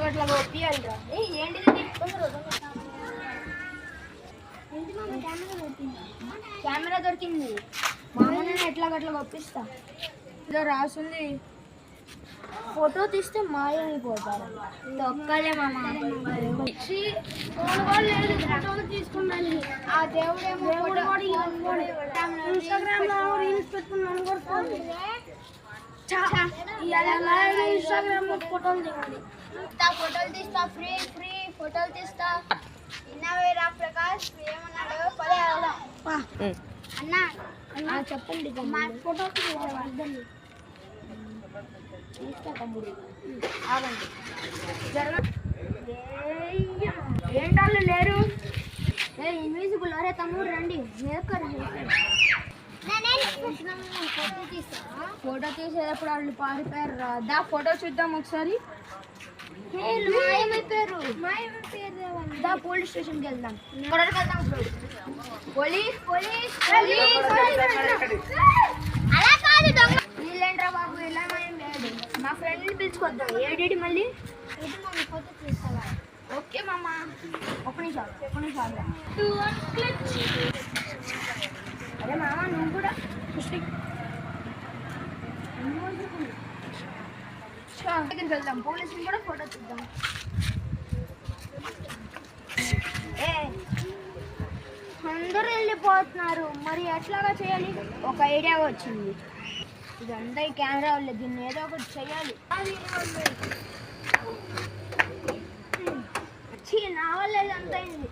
గట్లా ఒప్పియాలిరా. ఏంటిది? కెమెరా దొరికింది. మామూలు ఎట్లా గట్లా ఒప్పిస్తా. ఇలా రాసింది ఫోటో తీస్తే మాయమైపోతారు. ఒక్కలే మామ తీసుకున్నాను. ఆ దేవుడేమో ఇన్స్టాగ్రామ్ లో రీల్స్ పెట్టుకున్నాను. ఇన్స్టాగ్రామ్ లో ఫోటోలు దిగాలి. ఫోటోలు తీస్తా, ఫ్రీ ఫ్రీ ఫోటోలు తీస్తా. ఇన్నవేరా ప్రకాష్ ఏమన్నాడు? పదే అన్నా అన్నా చెప్పండి. మా ఫోటో ఆగండి. ఏంటాళ్ళు లేరు? ఇన్విజిబుల్. అరే తమ్ముడు రండి. ఫోటో తీసేటప్పుడు వాళ్ళు పారిపోయారు. దా ఫోటో చూద్దాం ఒకసారి. మాయమైపోయారు. దా పోలీస్ స్టేషన్కి వెళ్దాం. పోలీస్ పోలీస్ అలా కాదు. వీళ్ళేంట్రా బాబు ఎలా మాయమయ్యాడు? మా ఫ్రెండ్ని పిలుచుకొద్దాం. ఏడి మళ్ళీ ఓకే మామ. ఒక నిమిషాలు. అరే మామ నువ్వు కూడా దగ్గరికి వెళ్దాం. పోలీసుని కూడా ఫోటో చూద్దాం. అందరూ వెళ్ళిపోతున్నారు. మరి ఎట్లాగా చేయాలి? ఒక ఐడియా వచ్చింది. ఇదంతా ఈ కెమెరా వల్ల. దీన్ని ఏదో ఒకటి చేయాలి. నా వల్ల ఇదంతా అయింది.